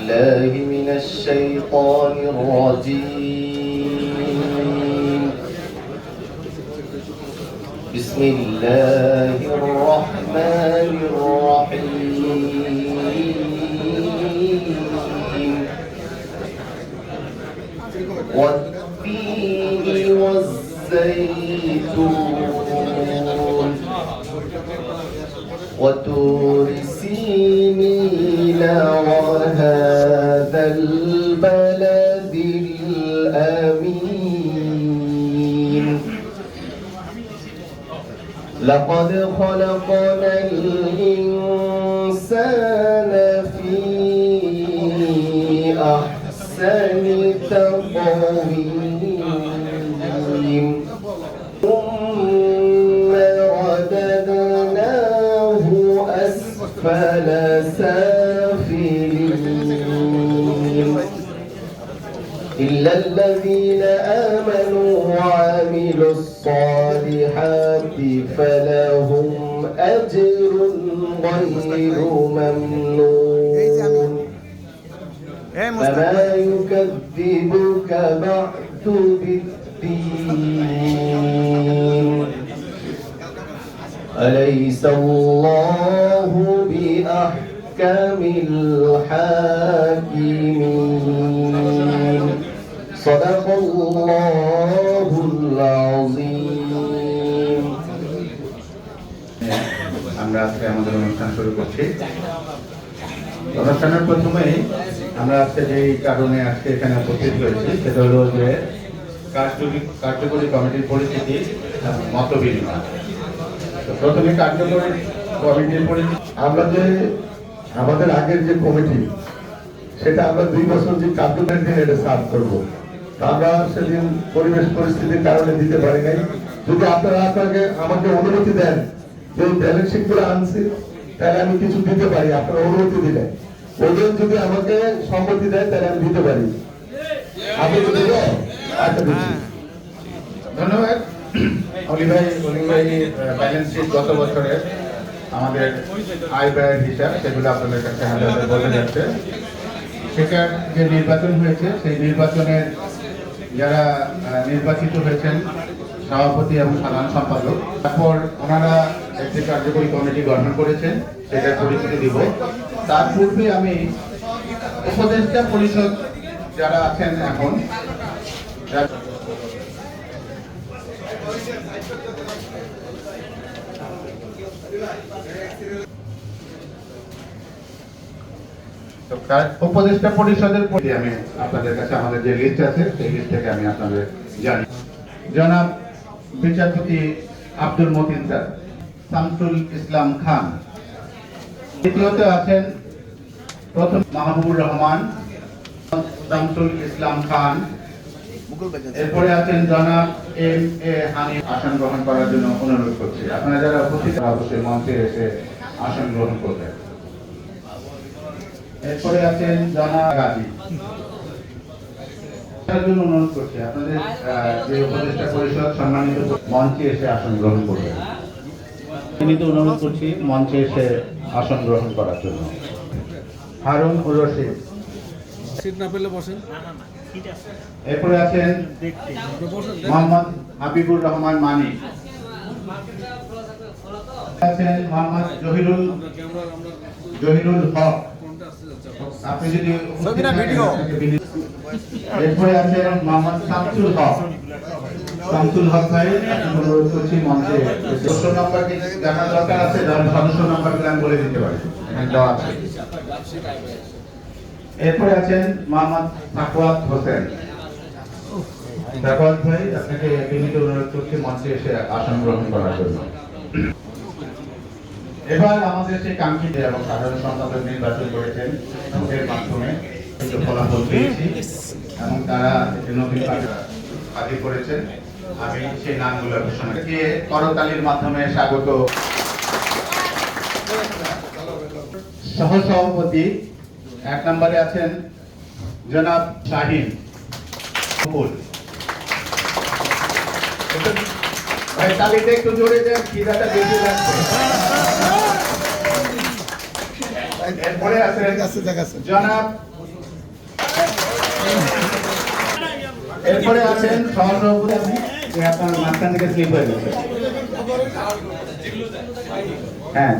بالله من الشيطان الرجيم بسم الله الرحمن الرحيم والتين والزيتون وطور سينين وهذا البلد الأمين لقد خلقنا الإنسان في أحسن تقويم ثم رددناه أسفل سافلين إلا الذين آمنوا وعملوا الصالحات فلهم أجر غير ممنون فما يكذبك بعد بالدين أليس الله بأحكم الحاكمين صدق الله العظيم আমরা আজকে আমাদের অনুষ্ঠান শুরু করছি। অনুষ্ঠানের প্রথমেই আমরা আজকে যেই কারণে আজকে এখানে উপস্থিত হয়েছি সেটা হলো যে কার্যকরী কমিটির পরিস্থিতি মত বিনিময়। প্রথমে কার্যকরী কমিটির পরিস্থিতি, আমরা যে আমাদের আগের যে কমিটি সেটা আমরা 2 বছর যে কার্যকরী দিন এটা সার্ভ করবো, আমরা সেদিন পরিবেশ পরিস্থিতির কারণে দিতে পারি নাই। যদি আপনারা আমাকে অনুমতি দেন যে ব্যালেন্স শিট গুলো আনছি তাহলে আমি কিছু দিতে পারি, আপনারা অনুমতি দিলেন। ওদের যদি আমাকে সম্মতি দেয় তাহলে আমি দিতে পারি। আপনি যদি ধন্যবাদ অলি ভাই। ব্যালেন্স শিট গত বছরের আমাদের আয় ব্যয়ের হিসাব সেগুলো আপনাদের কাছে হাতে বলে যাচ্ছে। সেটার যে নির্বাচন হয়েছে সেই নির্বাচনের যারা নির্বাচিত হয়েছেন সভাপতি এবং সাধারণ সম্পাদক, তারপর ওনারা একটি কার্যকরী কমিটি গঠন করেছেন, সেটার পরিচিতি দিব। তার পূর্বে আমি উপদেষ্টা পরিষদ যারা আছেন এখন উপদেষ্টা পরিষদের প্রতি আমি আপনাদের কাছে আমাদের যে লিস্ট আছে সেই লিস্ট থেকে আমি আপনাদের জানি। জনাব বিচারপতি আব্দুল মতিন স্যার, শামসুল ইসলাম খান, দ্বিতীয়তে আছেন প্রথম মাহবুবুর রহমান, শামসুল ইসলাম খান, এরপরে আছেন জনাব এম এ হানিফ। আসন গ্রহণ করার জন্য অনুরোধ করছি। আপনারা যারা উপস্থিত অবশ্যই মঞ্চে এসে আসন গ্রহণ করবেন। এরপরে আছেন জনাব গাজী, তার জন্য অনুরোধ করছি আপনাদের যে উপদেষ্টা পরিষদ সম্মানিত মঞ্চে এসে আসন গ্রহণ করবেন। অনুরোধ করছি মঞ্চে এসে আসন গ্রহণ করার জন্য। হারুন উর রশিদ, সিট না পেলে বসেন। এরপরে আছেন মোহাম্মদ হাবিবুর রহমান মানিক, আছেন মোহাম্মদ জহিরুল হক। আপনি যদি এরপরে আছেন মোহাম্মদ শামসুল হক। শামসুল হক ভাই, অনুরোধ করছি মঞ্চে। ১০ নম্বর জানার দরকার আছে, সদস্য নম্বর আমি বলে দিতে পারি, এখানে দেওয়া আছে। এরপরে আছেন মোহাম্মদ সাকওয়াত হোসেন। সাকওয়াত ভাই, আপনাকে বিনীত অনুরোধ করছি মঞ্চে এসে আসন গ্রহণ করার জন্য। এবার আমাদের সেই কাঙ্ক্ষিত এবং সাধারণ সম্পাদক নির্বাচন করেছেন, ভোটের মাধ্যমে ফলাফল পেয়েছি এবং তারা নতুন হাজির করেছেন। আমি সেই নামগুলো ঘোষণা দিয়ে করতালির মাধ্যমে স্বাগত। সহসভাপতি 1 নম্বরে আছেন জনাব শাহিন। ভাই তালিতে একটু জোরে দেন, খিদাটা বেশি লাগছে। এরপরে আছেন জনাব এরপরে আছেন সহসভাপতি যে আপনার মাঝখান থেকে স্লিপ হয়ে গেছে। হ্যাঁ,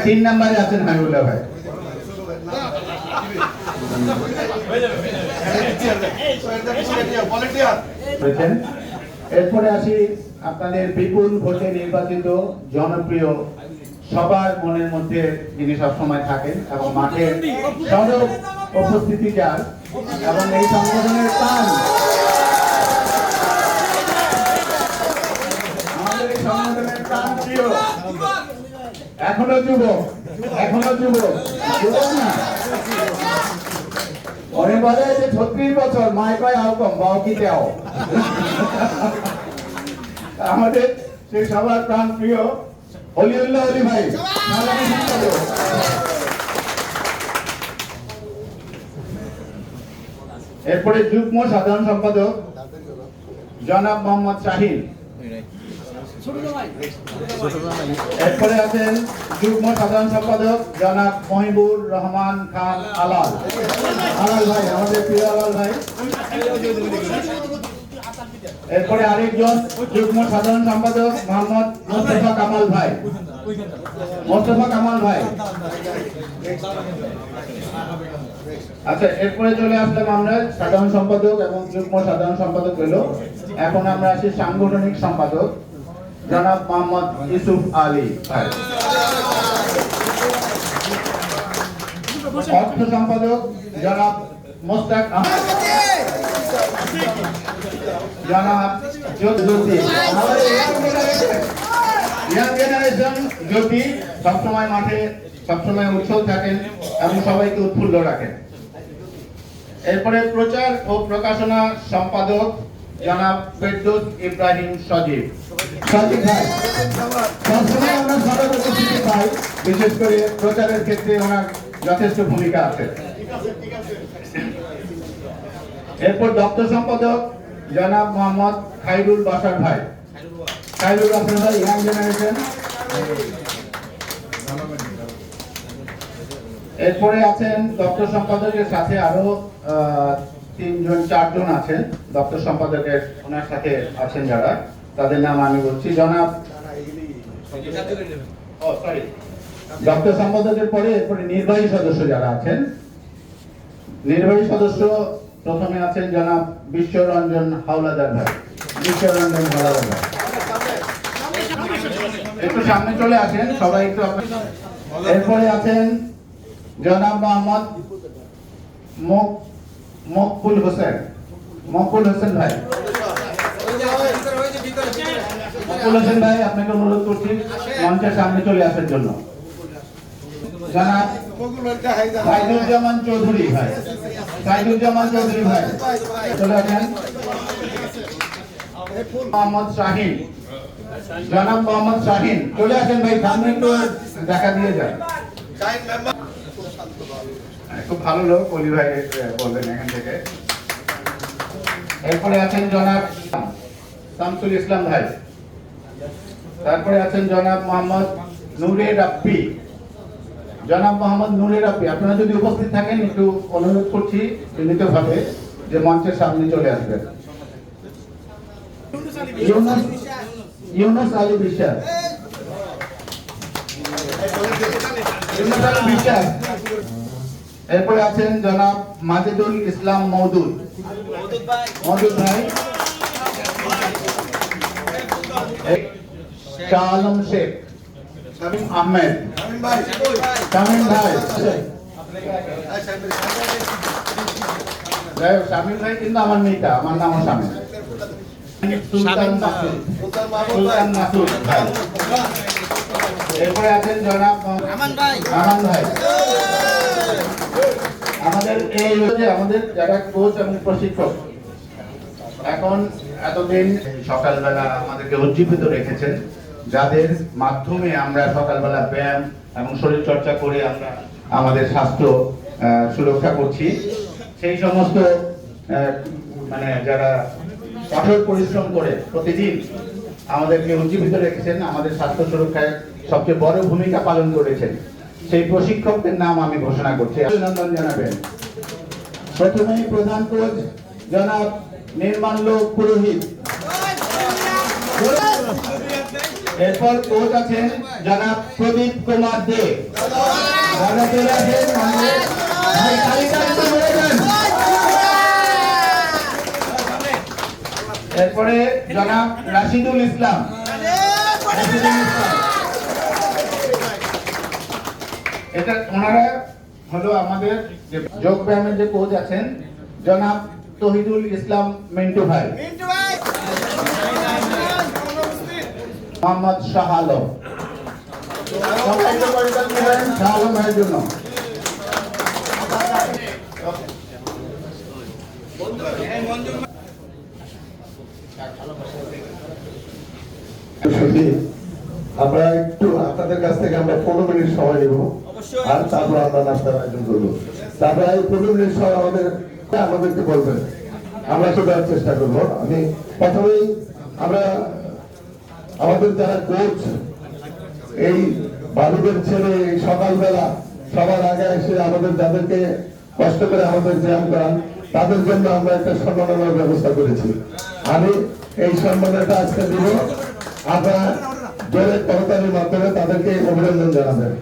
3 নম্বরে আছেন হাবিবুল্লাহ ভাই। এরপরে আসি আপনাদের বিপুল ভোটে নির্বাচিত জনপ্রিয় সবার মনের মধ্যে যিনি সবসময় থাকেন এবং মাঠের সরব উপস্থিতি যার এবং এই সংগঠনের প্রাণ, আমাদের এই সংগঠনের প্রাণ প্রিয়, এখনো যুবক না অনেক বলে যে 36 বছর মায় কয় আউকম বাও কি দেও। আমাদের সেই সবার প্রাণ প্রিয় অলিউল্লাহ অলি ভাই, এরপরে যুগ্ম সাধারণ সম্পাদক জনাব মোহাম্মদ শাহিন। এরপরে আছেন যুগ্ম সাধারণ সম্পাদক জনাব মহিবুর রহমান খান আলাল ভাই, আমাদের প্রিয় আলাল ভাই। এরপরে আরেকজন যুগ্ম সাধারণ সম্পাদক মোহাম্মদ মোস্তফা কামাল ভাই। আচ্ছা, এরপরে চলে আসলাম আমরা সাধারণ সম্পাদক এবং যুগ্ম সাধারণ সম্পাদক হলো। এখন আমরা আসি সাংগঠনিক সম্পাদক জনাব মোহাম্মদ ইউসুফ আলী ভাই। অর্থ সম্পাদক জনাব মোস্তাক আহমেদ, জনাব জ্যোতি, ইয়াং জেনারেশন জ্যোতি সবসময় মাঠে সবসময় উৎসব থাকেন এবং সবাইকে উৎফুল্ল রাখেন। এরপরে প্রচার ও প্রকাশনা সম্পাদক জনাব ফেরদৌস ইব্রাহিম সজীব ভাই। সবসময় আমরা সবার উপস্থিতি পাই, বিশেষ করে প্রচারের ক্ষেত্রে ওনার যথেষ্ট ভূমিকা আছে। এরপর দপ্তর সম্পাদক জনাব মোহাম্মদ খাইরুল বাসার ভাই, ইয়াং জেনারেশন। এরপরে আছেন দপ্তর সম্পাদকের সাথে আরো 4জন আছেন দপ্তর সম্পাদকের, ওনার সাথে আছেন যারা, তাদের নাম আমি বলছি। জনাব দপ্তর সম্পাদকের পরে এরপরে নির্বাহী সদস্য যারা আছেন, নির্বাহী সদস্য প্রথমে আছেন জনাব বিশ্বরঞ্জন হাওলাদার ভাই। একটু সামনে চলে আসেন সবাই একটু। এরপরে আছেন জনাব মোহাম্মদ মকবুল হোসেন ভাই। আপনাকে অনুরোধ করছি মঞ্চের সামনে চলে আসার জন্য। জনাব সাইদুজ্জামান চৌধুরী ভাই চলে আসেন। জনাব মোহাম্মদ শাহিন চলে আসেন ভাই, সামনে একটু দেখা দিয়ে যান। খুব ভালো লোক, অলি ভাই বলবেন এখান থেকে। এরপরে আছেন জনাব শামসুল ইসলাম ভাই। তারপরে আছেন জনাব মোহাম্মদ নূরে রাব্বি। আপনারা যদি উপস্থিত থাকেন একটু অনুরোধ করছি বিনীতভাবে যে মঞ্চের সামনে চলে আসবেন। ইউনুস আলী বিশ্বাস। এরপরে আছেন জনাব মাজেদুল ইসলাম মওদুদ ভাই। শাহ আলম শেখ, শামীম আহমেদ, শামীম ভাই। শামীম ভাই কিন্তু আমার মেয়েটা, আমার নামও শামীম। সুলতান মাসুদ ভাই। এরপরে আছেন জনাব আমান ভাই। আমাদের এই আমাদের যারা কোচ এবং প্রশিক্ষক এখন এতদিন সকালবেলা আমাদেরকে উজ্জীবিত রেখেছেন, যাদের মাধ্যমে আমরা সকালবেলা ব্যায়াম এবং শরীর চর্চা করে আমরা আমাদের স্বাস্থ্য সুরক্ষা করছি। সেই সমস্ত মানে যারা কঠোর পরিশ্রম করে প্রতিদিন আমাদেরকে উজ্জীবিত রেখেছেন, আমাদের স্বাস্থ্য সুরক্ষায় সবচেয়ে বড় ভূমিকা পালন করেছেন, সেই প্রশিক্ষকদের নাম আমি ঘোষণা করছি। অভিনন্দন জানাবেন। প্রথমেই প্রধান কোচ জনাব নির্মাল্য পুরোহিত, এরপর কোচ আছেন জনাব প্রদীপ কুমার দে। এরপরে জনাব রাশিদুল ইসলাম। এটা ওনারা হলো আমাদের যে যোগ ব্যায়ামের যে কোচ আছেন জনাব তহিদুল ইসলাম মিন্টু ভাই, মোহাম্মদ শাহ আলম। সবাই একটু পরিচয় দিবেন শাহ আলম ভাইয়ের জন্য। আমরা একটু আপনাদের কাছ থেকে আমরা 15 মিনিট সময় নেব, আর তারপর আমরা নাস্তার আয়োজন করবো। তারপরে এই 15 মিনিট সময় আমাদেরকে বলবেন, আমরা সেটার চেষ্টা করব। আমি প্রথমেই আমরা আমাদের যারা কোচ এই বালুদের ছেড়ে এই সকালবেলা সবার আগে এসে আমাদের যাদেরকে কষ্ট করে আমাদের ব্যায়াম করান, তাদের জন্য আমরা একটা সম্মাননার ব্যবস্থা করেছি। আমি এই সম্মানটা আজকে দিব, আপনারা জোরে করতালির মাধ্যমে তাদেরকে অভিনন্দন জানাবেন।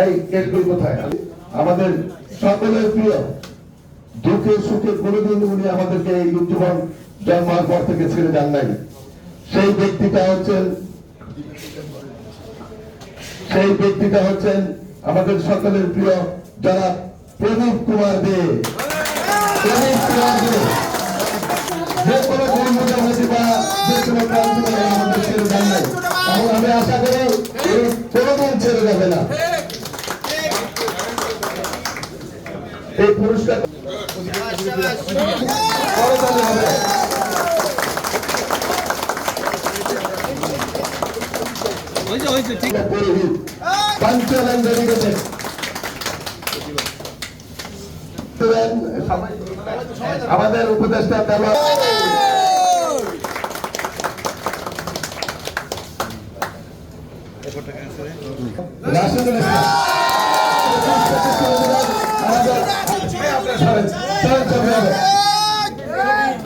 এই কেসগুলো কোথায়? আমাদের সকলের প্রিয়, দুঃখে সুখে কোনোদিন উনি আমাদেরকে এই জীবন জন্মার পর থেকে ছেড়ে যান নাই। সেই ব্যক্তিটা হচ্ছেন আমাদের সকলের প্রিয় যারা প্রদীপ কুমার দে। যে কোনো কর্মচারী বা যে কোনো প্রান্তে আমাদের ছেড়ে যান নাই, এবং আমি আশা করি কোনোদিন ছেড়ে যাবে না। এই পুরস্কার আমাদের উপদেষ্টা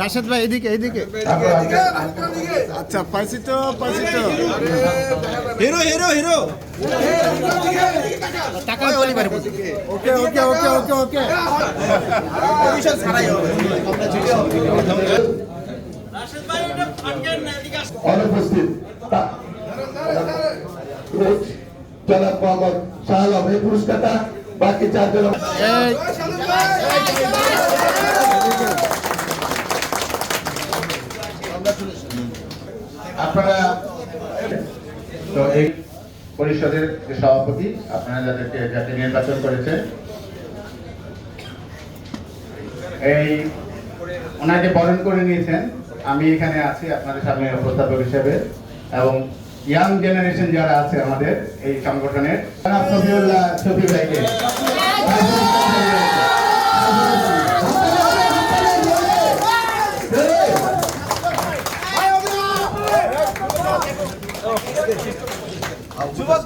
রাশেদ ভাই এদিকে এদিকে। আচ্ছা পাইছি তো হিরো হিরো হিরো টাকা বলি পারে। ওকে ওকে ওকে ওকে ওকে পজিশন ছাড়াই হবে। রাশেদ ভাই এটা ফাটকেন না, এদিকে আসুন। অনুপস্থিত জনাব মোহাম্মদ শাহ আলম, এই পুরস্কারটা বাকি 4 জন আপনারা তো এই পরিষদের যে সভাপতি, আপনারা যাকে নির্বাচন করেছে, এই ওনাকে বরণ করে নিয়েছেন। আমি এখানে আছি আপনাদের সামনে উপস্থাপক হিসেবে, এবং ইয়াং জেনারেশন যারা আছে আমাদের এই সংগঠনের, শফিউল্লাহ শফি ভাইকে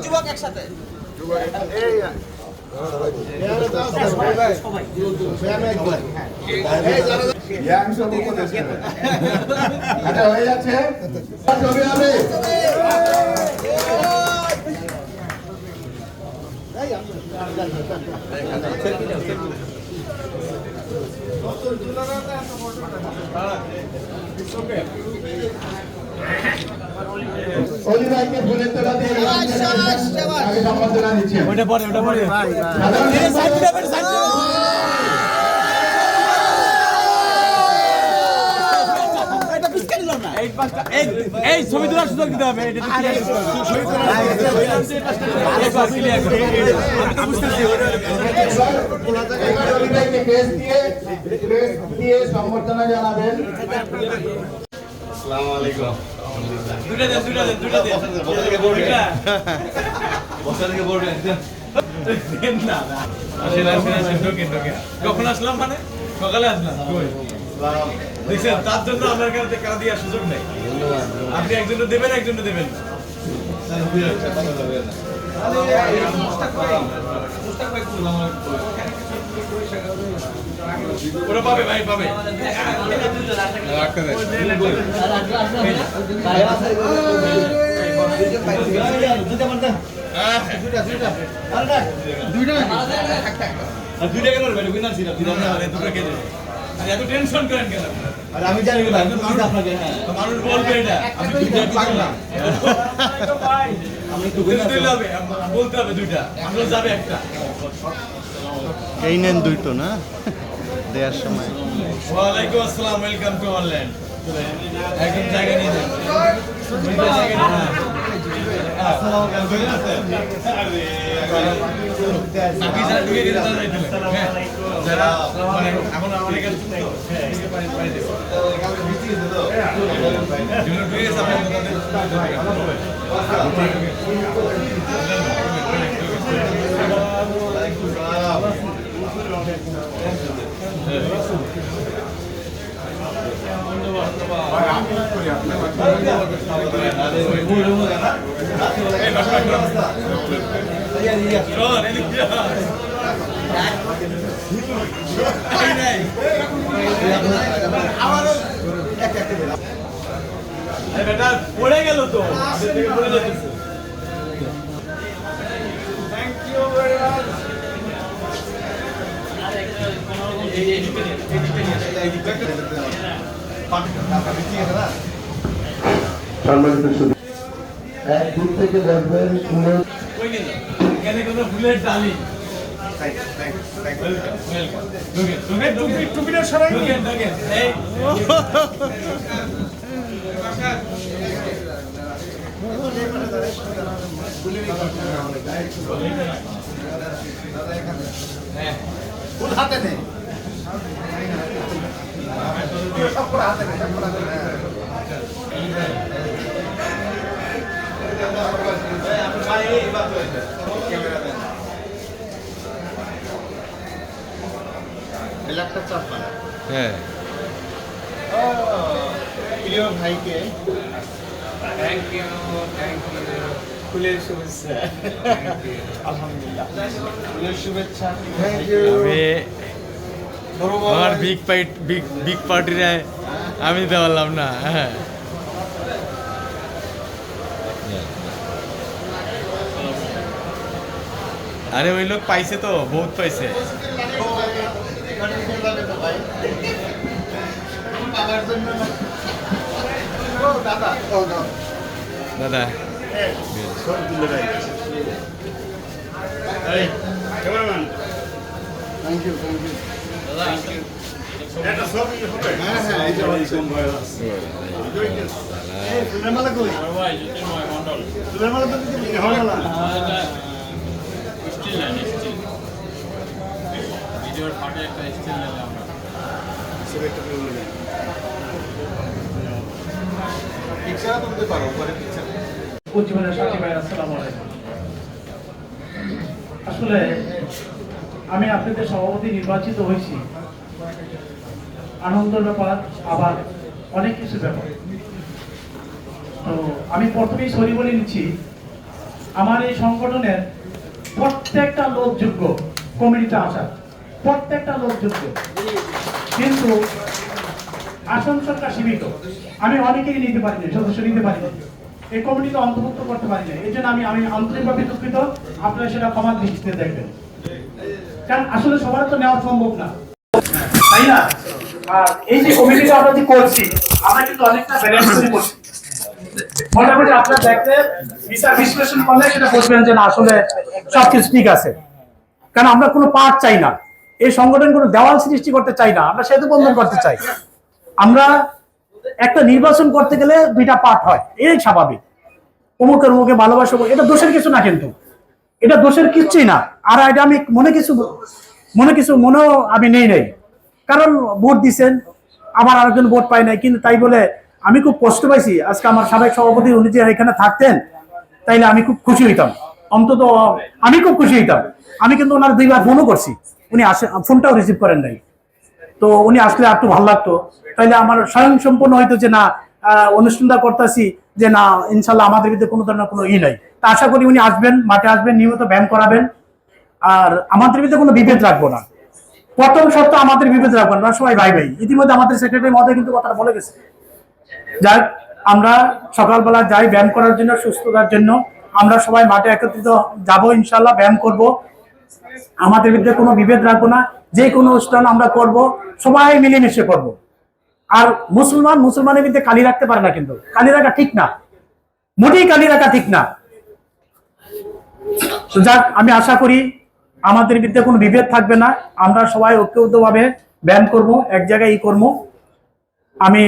যুবক একসাথে। আচ্ছা হয়ে যাচ্ছে। অলি ভাইকে ফুলের তোলা দিয়ে আগে সম্বর্ধনা দিচ্ছি। ওটা পরে এই ছবি তোলার সুযোগ দিতে হবে। সম্বর্ধনা জানাবেন। আসসালামু আলাইকুম। কখন আসলাম? মানে সকালে আসলাম। দেখছেন, তার জন্য আমার কাছে কারা দেওয়ার সুযোগ নেই। আপনি একজনে দেবেন, একজনে দেবেন না। ওরা পাবে ভাই, পাবে। দুইটা কেন উইনার ছিল, দুটো কে দেবে? এত টেনশন করেন কেন? আরে আমি জানি ভাই, আমি বুঝি আপনাকে। হ্যাঁ, মানুষ বলবে এটা, আমি দুইটা পাগলা। আমি একটু বুঝি দিতে হবে, বলতে হবে দুইটা, আমরা যাবে একটা। এই নেন দুইটো না দেওয়ার সময়। ওয়ালাইকুম আসসালাম, ওয়েলকাম টু অনলাইন। একদম জায়গা নিয়ে যান। দুইটা জায়গা নিয়ে যান। বাকি যারা ঢুকে গেছে তারা যাইতে হবে। হ্যাঁ, যারা মানে এখন আমাদের কাছে তো পানি দেবো। যেগুলো ঢুকে গেছে বেটা পড়ে গেল তো, পড়ে যেতেছে। Thank you very much. সম্মানিত সুধী, এক দূর থেকে দেখবেন সুন্দর এখানে কোনো ফুলের ডালি। টুপিটা সরাই এই ফুল হাতে নেই। সব করে হাতে নেই, সব করে হাতে নেই। হ্যাঁ, প্রিয় ভাইকে থ্যাংক ইউ ফুলের শুভেচ্ছা। আলহামদুলিল্লাহ ফুলের শুভেচ্ছা। থ্যাংক আমি আমার বিগ পার্টিরে আমি দিতে পারলাম না। হ্যাঁ, আরে ওই লোক পাইছে তো, বহুত পাইছে। দাদা উজ্জীবনের সাথী ভাই, আসসালামু আলাইকুম। আসলে আমি আপনাদের সভাপতি নির্বাচিত হয়েছি, আনন্দের ব্যাপার, আবার অনেক কিছু ব্যাপার। তো আমি প্রথমেই সরি বলে নিচ্ছি, আমার এই সংগঠনের প্রত্যেকটা লোক যোগ্য কমিটিতে আসার, প্রত্যেকটা লোক যোগ্য, কিন্তু আসন সংখ্যা সীমিত। আমি অনেকেই নিতে পারিনি, সদস্য নিতে পারিনি, এই কমিটিতে অন্তর্ভুক্ত করতে পারি না। এই জন্য আমি আন্তরিকভাবে দুঃখিত। আপনারা সেটা ক্ষমার দৃষ্টিতে দেখবেন, কারণ আসলে সবার তো নেওয়া সম্ভব না, তাই না? আর এই যে কমিটিটা আমরা যে করছি, আমরা কিন্তু অনেকটা ব্যালেন্স করে করছি। মোটামুটি আপনারা দেখলে বিচার বিশ্লেষণ করলে সেটা বুঝবেন যে না, আসলে সবকিছু ঠিক আছে। কারণ আমরা কোনো পার্ট চাই না, এই সংগঠন কোনো দেওয়াল সৃষ্টি করতে চাই না, আমরা সেতু বন্ধন করতে চাই। আমরা একটা নির্বাচন করতে গেলে দুইটা পার্ট হয়, এই স্বাভাবিক। অমুকের মুখে ভালোবাসা, এটা দোষের কিছু না, কিন্তু এটা দোষের কিছুই না। আর এটা আমি মনেও আমি নেই, কারণ ভোট দিচ্ছেন, আবার আরেকজন ভোট পাই নাই, কিন্তু তাই বলে আমি খুব কষ্ট পাইছি। আজকে আমার সাবেক সভাপতি উনি যে এখানে থাকতেন, তাইলে আমি খুব খুশি হইতাম, অন্তত আমি খুব খুশি হইতাম। আমি কিন্তু ওনার দুইবার ফোনও করছি, উনি ফোনটাও রিসিভ করেন নাই। তো উনি আসলে একটু ভালো লাগতো, তাহলে আমার স্বয়ংসম্পূর্ণ হয়তো যে না অনুষ্ঠানটা করতেছি যে না ইনশাল্লাহ আমাদের ভিতরে কোনো ধরনের কোনো নাই। তা আশা করি উনি আসবেন, মাঠে আসবেন, নিয়মিত ব্যায়াম করাবেন, আর আমাদের ভিতরে কোনো বিভেদ রাখবো না। প্রথম শর্ত আমাদের বিভেদ রাখবো না, সবাই ভাই ভাই। ইতিমধ্যে আমাদের সেক্রেটারি মহোদয় কিন্তু কথাটা বলে গেছে। যাই আমরা সকালবেলা যাই ব্যায়াম করার জন্য, সুস্থতার জন্য আমরা সবাই মাঠে একত্রিত যাবো, ইনশাল্লাহ ব্যায়াম করব, আমাদের ভিতরে কোনো বিভেদ রাখবো না। যে কোনো অনুষ্ঠান আমরা করব সবাই মিলেমিশে করব। আর মুসলমানের ভিতরে কালি রাখতে পারে না, কিন্তু কালি রাখা ঠিক না, মোটেই কালি রাখা ঠিক না। তো যাক, আমি আশা করি আমাদের ভিতরে কোনো বিভেদ থাকবে না, আমরা সবাই ঐক্যবদ্ধভাবে ব্যায়াম করব, এক জায়গায় করবো। আমি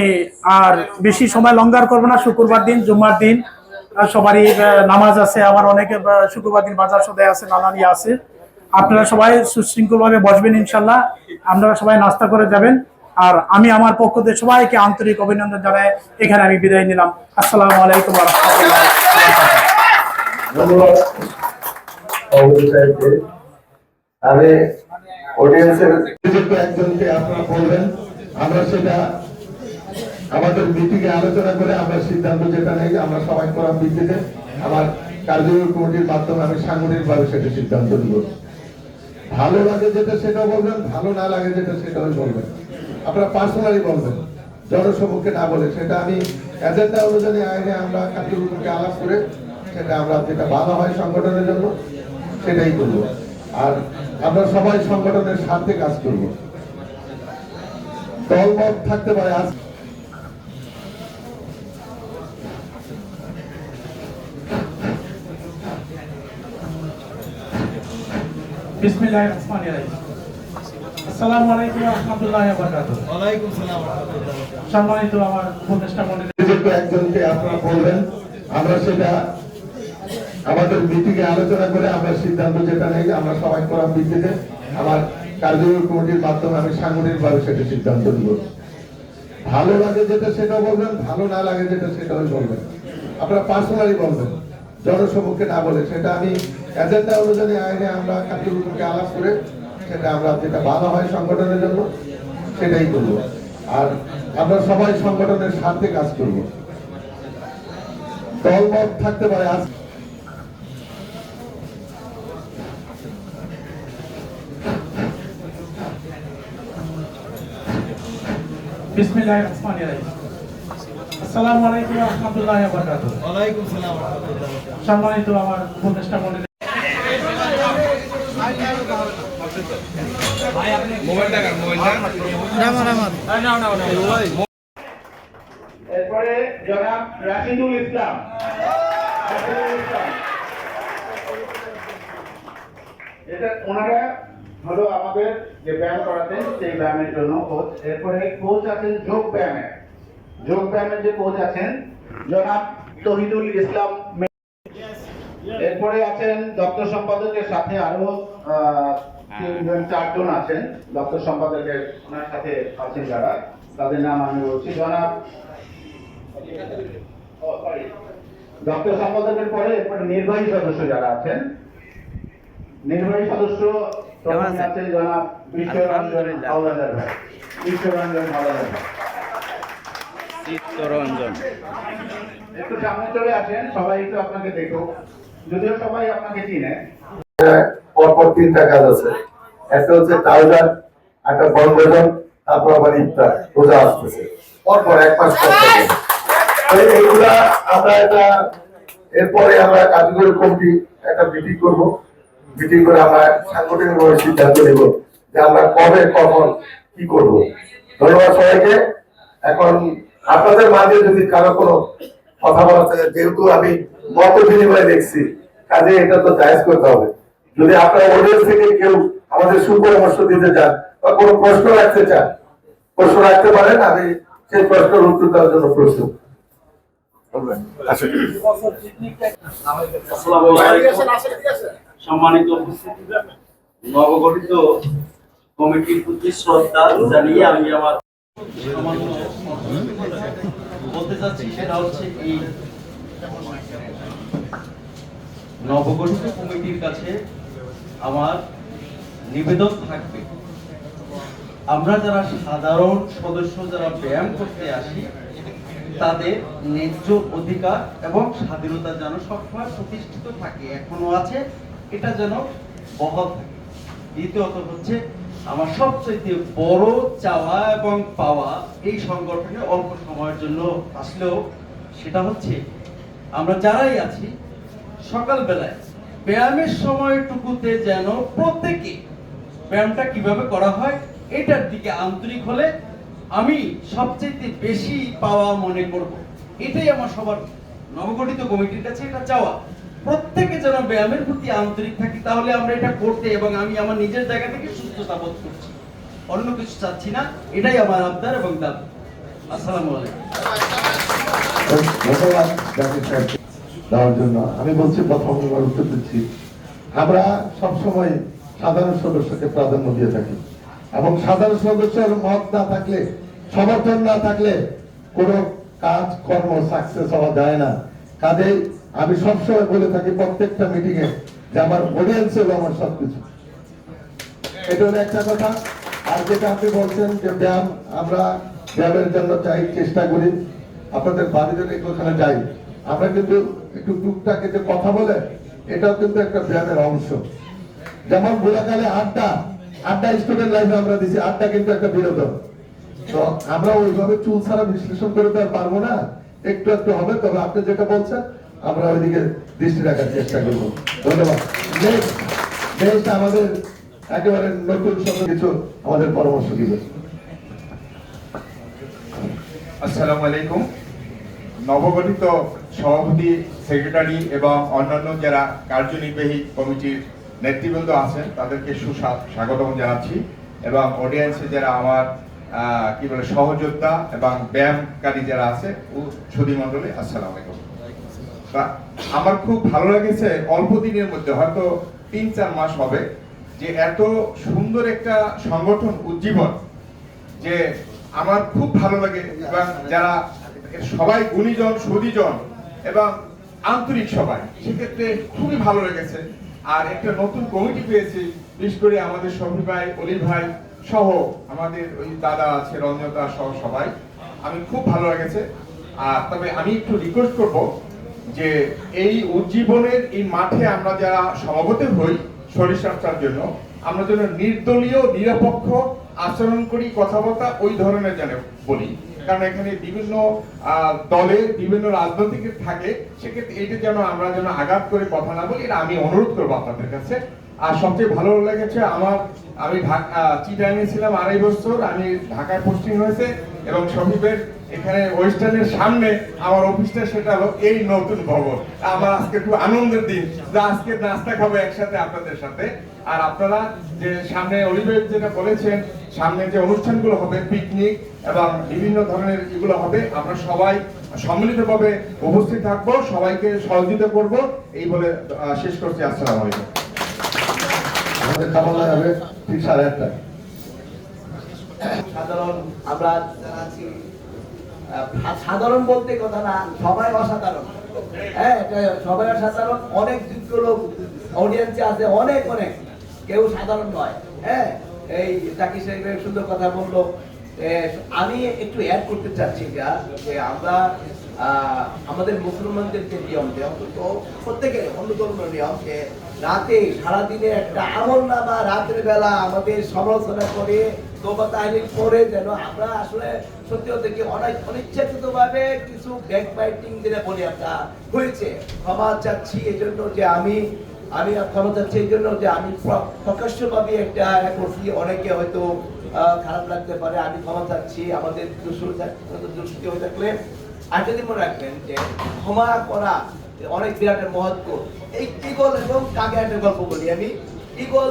আর বেশি সময় লঙ্ঘন করবো না। শুক্রবার দিন, জুম্মার দিন সবারই নামাজ আছে, আবার অনেকে শুক্রবার দিন বাজার সদাই আছে, নানান আছে। আপনারা সবাই সুশৃঙ্খলভাবে বসবেন ইনশাল্লাহ, আপনারা সবাই নাস্তা করে যাবেন। আর আমি আমার পক্ষ থেকে সবাইকে আন্তরিক অভিনন্দন জানাই এখানে আমি বিদায় নিলাম। আসসালামু আলাইকুম ওয়া রাহমাতুল্লাহ। ধন্যবাদ সাহেবকে। আমি অডিয়েন্সের একজনকে আপনারা বলবেন, আমরা সেটা আমাদের মিটিংয়ে আলোচনা করে আমরা সিদ্ধান্ত যেটা নেই, আমরা সবাই করার ভিত্তিতে আমার কার্যকরী কমিটির মাধ্যমে আমি সাংগঠনিকভাবে সেটা সিদ্ধান্ত নিব। ভালো লাগে যেটা সেটা বলবেন, ভালো না লাগে যেটা সেটাও বলবেন, আপনারা পার্সোনালি বলবেন, জনসমক্ষে না বলে। সেটা আমি এজেন্ডা অনুযায়ী আইনে আমরা কার্যকরীকে আলাপ করে সেটা আমরা যেটা ভালো হয় সংগঠনের জন্য সেটাই করবো। আর আমরা সবাই সংগঠনের স্বার্থে কাজ করব। দলমত থাকতে পারে, আজ বিসমিল্লাহির রহমানির রহিম। আসসালামু আলাইকুম ওয়া রাহমাতুল্লাহি ওয়া বারাকাতুহু। ওয়ালাইকুম সালাম ওয়া রাহমাতুল্লাহ। সম্মানিত আমার উপদেষ্টা মণ্ডলী, একজনকে আপনারা বলবেন, আমরা সেটা আমাদের মিটিংয়ে আলোচনা করে আমরা সিদ্ধান্ত যেটা নেই, আমরা সবাই করার ভিত্তিতে আমার কার্যকরী কমিটির মাধ্যমে আমি সাংগঠনিকভাবে সেটা সিদ্ধান্ত নিব। ভালো লাগে যেটা সেটা বলবেন, ভালো না লাগে যেটা সেটাও বলবেন, আপনারা পার্সোনালি বলবেন, জনসমক্ষে না বলে। সেটা আমি এজেন্ডা অনুযায়ী আইনে আমরা কার্যকরীকে আলাপ করে সেটা আমরা যেটা ভালো হয় সংগঠনের জন্য সেটাই করব। আর আমরা সবাই সংগঠনের স্বার্থে কাজ করব। দলমত থাকতে পারে, আজ বিসমিল্লাহির রহমানির রহিম। আসসালামু আলাইকুম ওয়া রাহমাতুল্লাহি ওয়া বারাকাতুহু। ওয়ালাইকুম সালাম ওয়া রাহমাতুল্লাহ। সম্মানিত আমার উপদেষ্টা মণ্ডলী, এরপরে জনাব রাশিদুল ইসলাম। এটা ওনারা হলো আমাদের যে ব্যায়াম করাতেন সেই ব্যায়ামের জন্য কোচ। এরপরে কোচ আছেন যোগ ব্যায়ামের যে কোচ আছেন জনাব তহিদুল ইসলাম। এরপরে আছেন দপ্তর সম্পাদকের সাথে আরো 3-4 জন আছেন দপ্তর সম্পাদকের, ওনার সাথে আছেন যারা, তাদের নাম আমি বলছি। জনাব দপ্তর সম্পাদকের পরে এরপরে নির্বাহী সদস্য যারা আছেন, নির্বাহী সদস্য প্রথমে আছেন জনাব বিশ্বরঞ্জন হাওলাদার ভাই। একটু সামনে চলে আসেন, সবাই একটু আপনাকে দেখো, যদিও সবাই আপনাকে চিনে। পরপর 3টা কাজ আছে, একটা হচ্ছে টাউজার, একটা বনভোজন, তারপর আবার ইফতার, রোজা আসতেছে পরপর 1 মাস পর থেকে। এইগুলা আমরা এটা এরপরে আমরা কার্যকরী কমিটি একটা মিটিং করব, মিটিং করে আমরা সাংগঠনিকভাবে সিদ্ধান্ত নেব যে আমরা কবে কখন কি করব। ধন্যবাদ সবাইকে। এখন আপনাদের মাঝে যদি কারো কোনো কথা বলা থাকে, যেহেতু আমি মত বিনিময় দেখছি, কাজে এটা তো জায়েজ করতে হবে। যদি আপনারা অডিয়েন্স থেকে কেউ আমাদের সুপরামর্শ দিতে চান বা কোনো প্রশ্ন রাখতে চান, প্রশ্ন রাখতে পারেন, আমি সেই প্রশ্নের উত্তর দেওয়ার জন্য প্রস্তুত। সম্মানিত উপস্থিতি, নবগঠিত কমিটির প্রতি শ্রদ্ধা জানিয়ে আমি আমার বলতে চাচ্ছি সেটা হচ্ছে এই নবগঠিত কমিটির কাছে আমার নিবেদন থাকবে আমরা যারা সাধারণ সদস্য যারা ব্যায়াম করতে আসি তাদের ন্যায্য অধিকার এবং স্বাধীনতা যেন সবসময় প্রতিষ্ঠিত থাকে, এখনো আছে, এটা যেন বহাল থাকে। দ্বিতীয়ত হচ্ছে আমার সবচেয়ে বড় চাওয়া এবং পাওয়া এই সংগঠনে অল্প সময়ের জন্য আসলেও সেটা হচ্ছে আমরা যারাই আছি সকালবেলায় ব্যায়ামের সময়টুকুতে যেন প্রত্যেকে ব্যায়ামটা কিভাবে করা হয় এটার দিকে আন্তরিক হলে আমি সবচেয়ে বেশি পাওয়া মনে করব। এটাই আমার সবার নবগঠিত কমিটির কাছে এটা চাওয়া, প্রত্যেকে যেন ব্যায়ামের প্রতি আন্তরিক থাকি, তাহলে আমরা এটা করতে এবং আমি আমার নিজের জায়গা থেকে সুস্থতা বোধ করছি, অন্য কিছু চাচ্ছি না। এটাই আমার আবদার এবং দাবি। আসসালামু আলাইকুম। ধন্যবাদ জাকির সাহেবকে দেওয়ার জন্য। আমি বলছি প্রথম উত্তর দিচ্ছি, আমরা সবসময় সাধারণ সদস্যকে প্রাধান্য দিয়ে থাকি এবং সাধারণ সদস্যের মত না থাকলে, সমর্থন না থাকলে কোনো কাজ কর্ম সাকসেস হওয়া যায় না। কাজেই আমি সবসময় বলে থাকি প্রত্যেকটা মিটিং এ যে আমার অডিয়েন্স হলো আমার সবকিছু। এটা হলো একটা কথা। আর যেটা আপনি বলছেন যে ব্যায়াম, আমরা ব্যায়ামের জন্য চাই, চেষ্টা করি, আপনাদের বাড়িতে ওখানে যাই, আমরা কিন্তু একটু টুকটাক যে কথা বলে এটাও কিন্তু একটা ব্যায়ামের অংশ। যেমন গোলাকালে আড্ডা স্টুডেন্ট লাইফে আমরা দিছি, আড্ডা কিন্তু একটা বিনোদন। তো আমরা ওইভাবে চুল ছাড়া বিশ্লেষণ করে তো আর পারবো না, একটু একটু হবে। তবে আপনি যেটা বলছেন আমরা ওইদিকে দৃষ্টি রাখার চেষ্টা করবো। ধন্যবাদ। নেক্সট আমাদের একেবারে নতুন সব কিছু আমাদের পরামর্শ দিবে। আসসালামু আলাইকুম। নবগঠিত সভাপতি, সেক্রেটারি এবং অন্যান্য যারা কার্যনির্বাহী কমিটির নেতৃবৃন্দ আছেন তাদেরকে সুস্বাগতম জানাচ্ছি এবং অডিয়েন্সে যারা আমার কি বলে সহযোদ্ধা এবং ব্যায়ামকারী যারা আছে সুধী মণ্ডলী, আসসালামু আলাইকুম। আমার খুব ভালো লেগেছে অল্প দিনের মধ্যে, হয়তো 3-4 মাস হবে, যে এত সুন্দর একটা সংগঠন উজ্জীবন, যে আমার খুব ভালো লাগে এবং যারা সবাই গুণীজন, সুধীজন এবং আন্তরিক সবাই, সেক্ষেত্রে খুবই ভালো লেগেছে। আর একটা নতুন কমিটি পেয়েছি, বিশেষ করে আমাদের শফি ভাই, অলি ভাই সহ আমাদের ওই দাদা আছে রঞ্জতা সহ সবাই, আমি খুব ভালো লেগেছে। আর তবে আমি একটু রিকোয়েস্ট করব যে এই উজ্জীবনের এই মাঠে আমরা যারা সমাগত হই শরীর চর্চার জন্য, আমরা যেন নির্দলীয় নিরপেক্ষ আচরণ করি, কথাবার্তা ওই ধরনের যেন বলি, কারণ এখানে বিভিন্ন দলের বিভিন্ন রাজনৈতিক থাকে, সেক্ষেত্রে এইটা যেন আমরা যেন আঘাত করে কথা না বলি, এটা আমি অনুরোধ করবো আপনাদের কাছে। আর সবচেয়ে ভালো লেগেছে আমি চিটাগাংয়ে ছিলাম 2.5 বছর, আমি ঢাকায় পোস্টিং হয়েছে এবং শফিবের এখানে ওয়েস্টার্নের সামনে আমার অফিসটা, সেটা হলো এই নতুন ভবন। আমার আজকে খুব আনন্দের দিন যে আজকে নাস্তা খাবো একসাথে আপনাদের সাথে। আর আপনারা যে সামনে অলিভার যেটা বলেছেন, সামনে যে অনুষ্ঠানগুলো হবে, পিকনিক এবং বিভিন্ন ধরনের এগুলো হবে, আমরা সবাই সম্মিলিতভাবে উপস্থিত থাকবো, সবাইকে সহযোগিতা করব, এই বলে শেষ করছি। আসসালামু আলাইকুম। আমাদের খাবার লাগাবে ঠিক 1:30। সাধারণ আমরা যারা আছি, সাধারণ বলতে কথা না, সবাই অসাধারণ। হ্যাঁ, সবাই অসাধারণ, অনেক যোগ্য লোক অডিয়েন্সে আছে, অনেক অনেক, কেউ সাধারণ নয়। হ্যাঁ, এই জাকির সাহেব সুন্দর কথা বললো। আমি একটু অ্যাড করতে চাচ্ছি যে আমরা আমাদের মুসলমানদের যে নিয়ম, অন্তত প্রত্যেকের অন্য ধর্মের নিয়ম, যে রাতে সারাদিনে একটা আমলনামা রাতের বেলা আমাদের সমালোচনা করে তোবা তাহলিল করে, যেন আমরা আসলে সত্যি থেকে অনিচ্ছাকৃতভাবে কিছু ব্যাকবাইটিং যেটা বলি আমরা হয়েছে, ক্ষমা চাচ্ছি এই জন্য যে আমি ক্ষমা চাচ্ছি এই জন্য যে আমি প্রকাশ্যভাবে একটা করছি, অনেকে হয়তো খারাপ লাগতে পারে, আমি ক্ষমা চাচ্ছি। আমাদের দুষ্কৃতি হয়ে থাকলে আরেকটা দিন মনে রাখবেন যে ক্ষমা করা অনেক বিরাট মহত্ব। এই ঈগল এবং কাকে একটা গল্প বলি আমি। ঈগল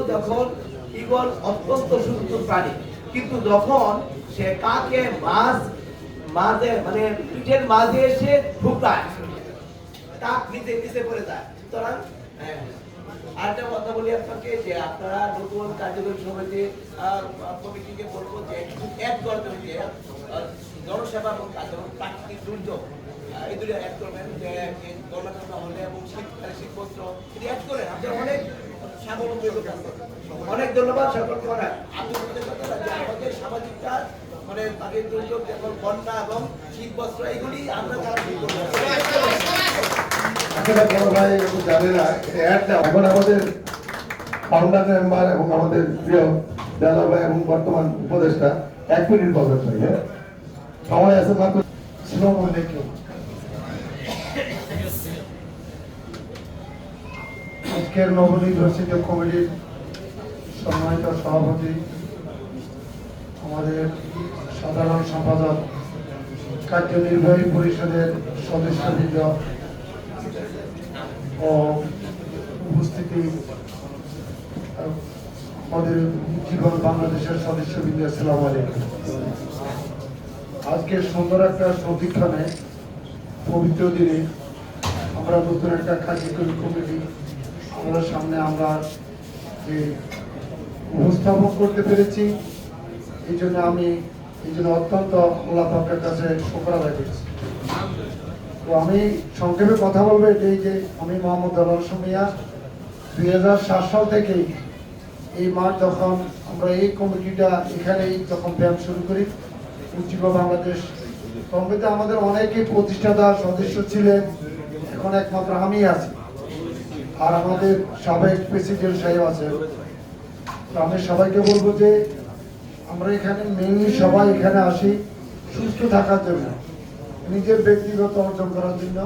অত্যন্ত সুন্দর প্রাণী, কিন্তু যখন সে কাকে মাঝে মানে পিঠের মাঝে এসে ঢুকায়, কাক নিচে পড়ে যায়। সুতরাং আরেকটা কথা বলি আপনাকে, যে আপনারা নতুন কার্যকরী সমিতি কমিটিকে বলবো যে এক করবেন, যে জনসেবা এবং প্রাকৃতিক দুর্যোগ এই দুটো অ্যাড করবেন, যে গণনা হলে এবং শীতবস্ত্র এটি অ্যাড করেন। আপনারা অনেক স্বাবলম্বী হতে পারবে। অনেক ধন্যবাদ সকলকে। মানে আমাদের সামাজিক কাজ মানে তাদের দুর্যোগ যেমন বন্যা এবং শীত বস্ত্র এগুলি আমরা যারা আসলে বড় ভাই একটু জানে না এখন আমাদের ফাউন্ডার মেম্বার এবং আমাদের প্রিয় দাদা ভাই এবং বর্তমান উপদেষ্টা 1 মিনিট বলবেন ভাই। হ্যাঁ সময় আছে মাত্র। আসসালামু আলাইকুম। আজকের নবনির্বাচিত কমিটির সম্মানিত সভাপতি, আমাদের সাধারণ সম্পাদক, কার্যনির্বাহী পরিষদের সদস্যবৃন্দ ও উপস্থিতি আমাদের জীবন বাংলাদেশের সদস্যবৃন্দ, আসসালামু আলাইকুম। আজকে সুন্দর একটা সদিক্ষণে পবিত্র দিনে আমরা নতুন একটা কার্যকরী কমিটি আমাদের সামনে আমরা যে উপস্থাপন করতে পেরেছি, এই জন্য আমি অত্যন্ত আল্লাহ পাকের কাছে শুকর আদায় করছি। তো আমি সংক্ষেপে কথা বলবো এটাই যে আমি মোহাম্মদ দালাল সুমিয়া 2007 সাল থেকেই এই মাঠ যখন আমরা এই কমিটিটা এখানেই যখন ব্যায়াম শুরু করি উজ্জীব বাংলাদেশ কমিটিতে আমাদের অনেকেই প্রতিষ্ঠাতা সদস্য ছিলেন, এখন একমাত্র আমি আছি আর আমাদের সাবেক প্রেসিডেন্ট সাহেব আছেন। তো আমি সবাইকে বলবো যে আমরা এখানে মেইনলি সবাই এখানে আসি সুস্থ থাকার জন্য, নিজের ব্যক্তিগত অর্জন করার জন্য।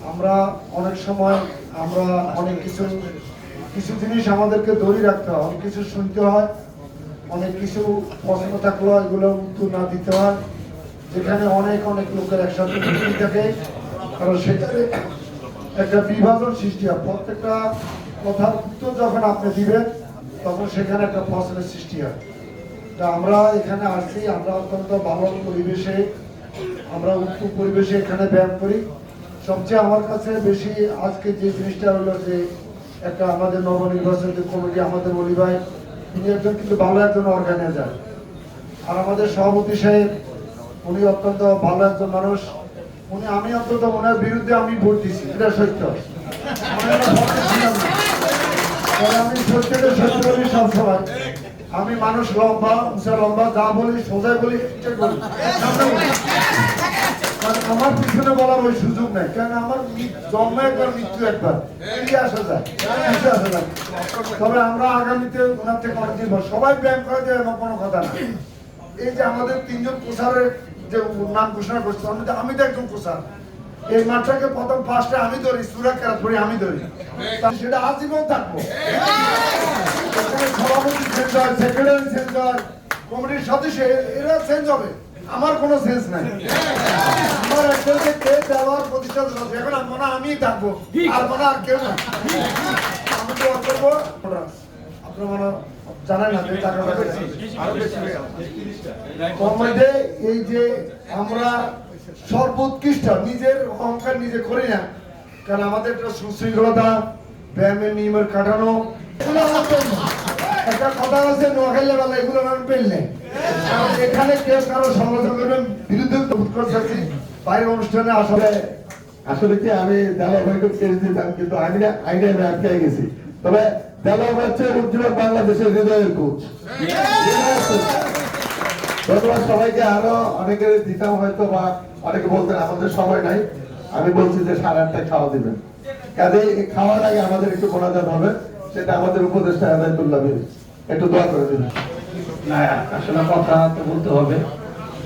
আমরা অনেক সময় আমরা অনেক কিছু জিনিস আমাদেরকে ধরে রাখতে হয়, অনেক কিছু শুনতে হয়, অনেক কিছু প্রশ্ন থাকলেও এগুলো উত্তর না দিতে হয়, যেখানে অনেক লোকের একসাথে মিটিং থাকে, কারণ সেখানে একটা বিভাজন সৃষ্টি হয়। প্রত্যেকটা কথার উত্তর যখন আপনি দিবেন তখন সেখানে একটা প্রশ্নের সৃষ্টি হয়। তা আমরা এখানে আসছি, আমরা অত্যন্ত ভালো পরিবেশে, আমরা উত্তম পরিবেশে এখানে ব্যায়াম করি। সবচেয়ে আমার কাছে বেশি আজকে যে জিনিসটা হলো যে একটা আমাদের নবনির্বাচিত কমিটি, আমাদের অলি ভাই তিনি একজন কিন্তু ভালো একজন অর্গানাইজার, আর আমাদের সভাপতি সাহেব উনি অত্যন্ত ভালো একজন মানুষ। উনি আমি অন্তত ওনার বিরুদ্ধে আমি ভোট দিছি, এটা সত্য। আমি সত্যকে সত্য বলি সবসময়। আমি মানুষ লম্বা উঁচা লম্বা যা বলি সোজাই বলি, আমার পিছনে বলার ওই সুযোগ নাই, কারণ আমার জন্ম একবার মৃত্যু একবার, আসা যায়। তবে আমরা আগামীতে ওনার থেকে অনেক দিন সবাই ব্যায়াম করে দেয় এমন কোনো কথা না। এই যে আমাদের 3 জন প্রচারের যে নাম ঘোষণা করছে, আমি তো একজন প্রচার। এই মাঠটাকে প্রথম 5টা আমি ধরি, সুরাক্ষা ধরি আমি ধরি, সেটা আজীবন থাকবো। সভাপতি চেঞ্জ হয়, সেক্রেটারি চেঞ্জ হয়, কমিটির সদস্য এরা চেঞ্জ হবে, আমার কোনো সেন্স নাই। আমার একজনকে কে দেওয়ার প্রতিষ্ঠাতা সদস্য, এখন মনে আমি থাকবো, আর মনে আর কেউ না। আমি তো করবো আপনার মনে জানেন না টাকা কমিটিতে এই যে আমরা সর্বোৎকৃষ্ট নিজের অহংকার নিজে করি না, কারণ আমাদের একটা সুশৃঙ্খলতা, ব্যায়ামের নিয়মের কাটানো, একটা কথা আছে নোয়াখাইলে বেলা এগুলো আমি পেলে এখানে কেউ কারো সমালোচনার বিরুদ্ধে করতেছি বাইরে অনুষ্ঠানে। আসলে কি আমি দেওয়া ভাইকে কেস দিতাম, কিন্তু আমি আইনে আটকে গেছি। তবে দেওয়া হচ্ছে উজ্জ্বল বাংলাদেশের হৃদয়ের কোচ। ধন্যবাদ সবাইকে। আরো অনেকে দিতাম হয়তো, বা অনেকে বলতেন আমাদের সময় নাই, আমি বলছি যে 8:30 খাওয়া দিবেন, কাজে খাওয়ার আগে আমাদের একটু মোনাজাত হবে, সেটা আমাদের উপদেষ্টা আদায়তুল্লাহ একটু দোয়া করে দিবেন। না আসলে কথা তো বলতে হবে।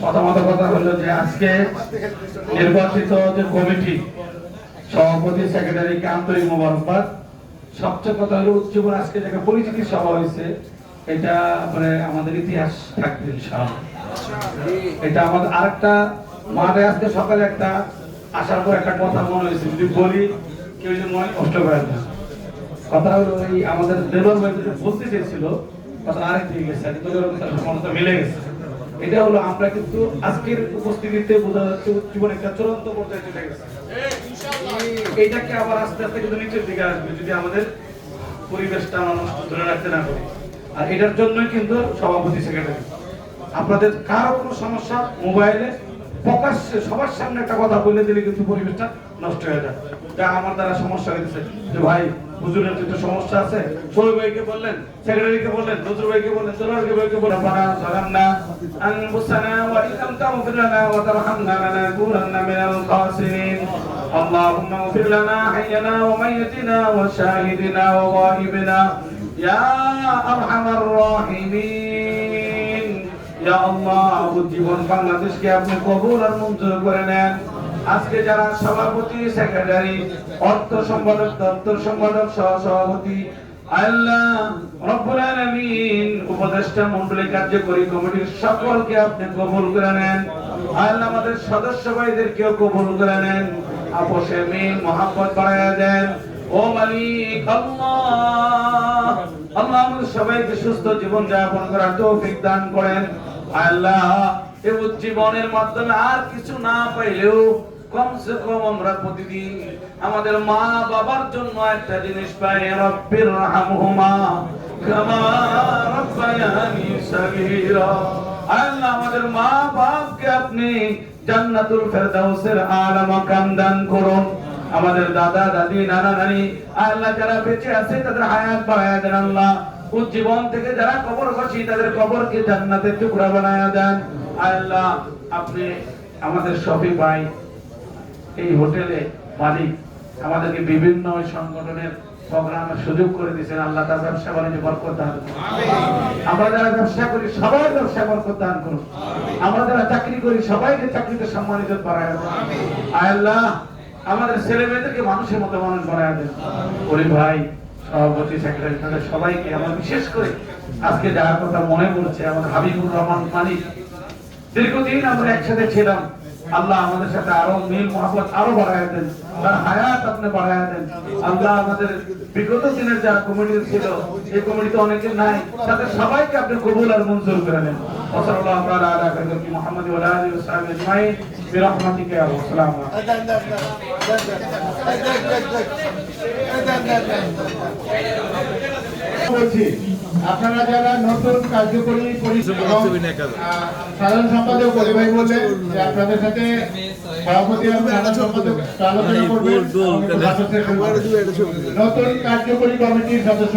প্রথমত কথা হলো যে আজকে নির্বাচিত যে কমিটি, সভাপতি সেক্রেটারিকে আন্তরিক মোবারকবাদ। সবচেয়ে কথা হলো উজ্জীবন আজকে যে পরিচিতি সভা হয়েছে, এটা মানে আমাদের ইতিহাস থাকবে ইনশাআল্লাহ। এটা আমাদের আরেকটা মাঠে আজকে সকালে একটা আসার পর একটা কথা মনে হয়েছে, যদি বলি কেউ যদি মনে কষ্ট করে না। কথা হলো এই আমাদের দেবর ভাই যেটা বলতে চেয়েছিল কথা আরেক দিকে গেছে, মনটা মিলে গেছে। এটা হলো আমরা কিন্তু আজকের উপস্থিতিতে বোঝা যাচ্ছে জীবন একটা চূড়ান্ত পর্যায়ে চলে গেছে। এইটাকে আবার আস্তে আস্তে কিন্তু নিচের দিকে আসবে যদি আমাদের পরিবেশটা আমরা নষ্ট ধরে রাখতে না পারি। আর এটার জন্যই কিন্তু সভাপতি সেক্রেটারি, আপনাদের কারো কোনো সমস্যা মোবাইলে প্রকাশ্যে সবার সামনে একটা কথা বলে দিলে কিন্তু পরিবেশটা নষ্ট হয়ে যায়। যা আমার দ্বারা সমস্যা হয়েছে যে ভাই হুজুরের যেটা সমস্যা আছে সবই ভাইকে বললেন, সেক্রেটারিকে বললেন, নজরুল ভাইকে বললেন, দুলারকে ভাইকে বললেন, রব্বানা যালামনা আনফুসানা ওয়া ইন লাম তাগফির লানা ওয়া তারহামনা লানাকুনান্না মিনাল খাসিরিন। আল্লাহুম্মা ইগফির লানা হাইয়ানা ওয়া মাইয়িতিনা ওয়া শাহিদিনা ওয়া গায়িবিনা ইয়া আরহামার রাহিমিন। ইয়া আল্লাহ, জীবন বাংলাদেশকে আপনি কবুল আর মঞ্জুর করে নেন। আজকে যারা সভাপতি, সেক্রেটারি, অর্থ সম্পাদক, দপ্তর সম্পাদক, সহ সভাপতি, আল্লাহ রব্বুল আলামিন, উপদেষ্টা মণ্ডলী, কার্যকরী কমিটির সকলকে আপনি কবুল করে নেন। আল্লাহ আমাদের সদস্য ভাইদেরকেও কবুল করে নেন। আপোষে মিল মহব্বত বাড়ায়া দেন। ও মালিক আল্লাহ, আল্লাহ আমাদের সবাইকে সুস্থ জীবন যাপন করার তৌফিক দান করেন। আল্লাহ এই জীবনের মাধ্যমে আর কিছু না পাইলেও কমসে কম আমরা প্রতিদিন আমাদের মা বাবার জন্য একটা জিনিস পাই, রব্বির রাহমহুমা কামা রাব্বায়ানি সগীরা। আল্লাহ আমাদের মা বাপকে আপনি জান্নাতুল ফেরদাউসের আলা মাকাম দান করুন। আমাদের দাদা দাদি, নানা নানি, আল্লাহ যারা বেঁচে আছে তাদের হায়াত বাড়ায়া দেন। আল্লাহ জীবন থেকে যারা কবরবাসী তাদের কবরকে জান্নাতের টুকরা বানায়া দেন। আল্লাহ আপনি আমাদের শফি ভাই, এই হোটেলে মালিক, আমাদেরকে বিভিন্ন সংগঠনের প্রোগ্রামের সুযোগ করে দিয়েছেন। আল্লাহ তার ব্যবসা বাণিজ্য বরকত দান করুন। আমরা যারা ব্যবসা করি সবাই ব্যবসা বরকত দান করুন। আমরা যারা চাকরি করি সবাইকে চাকরিতে সম্মানিত বাড়ায় দেন। আল্লাহ আমাদের ছেলে মেয়েদেরকে মানুষের মতো মানুষ বানায় দেন। ওরে ভাই, সভাপতি, সেক্রেটারি, তাদের সবাইকে আমার বিশেষ করে আজকে যার কথা মনে পড়ছে, আমাদের হাবিবুর রহমান মালিক, দীর্ঘদিন আমরা একসাথে ছিলাম। আল্লাহ আমাদের সাথে আরো মিল মহব্বত আরো বাড়ায় দেন, তার হায়াত আপনি বাড়ায় দেন। আল্লাহ আমাদের বিগত দিনের যারা কমিটি ছিল, এই কমিটিতে অনেকে নাই, তাদের সবাইকে আপনি কবুল আর মঞ্জুর করে নেন। ওয়াসাল্লাল্লাহু তাআলা আলা সাইয়্যিদিনা মুহাম্মদ ওয়া আলিহি ওয়া সাহবিহি আজমাইন বিরহমাতিকা ইয়া রাব্বাল বলছি, আপনারা যারা নতুন কার্যকরী সাধারণ সম্পাদক পরিবাহী বললেন যে আপনাদের সাথে সভাপতি এবং সাধারণ সম্পাদক আলোচনা করবেন। নতুন কার্যকরী কমিটির সদস্য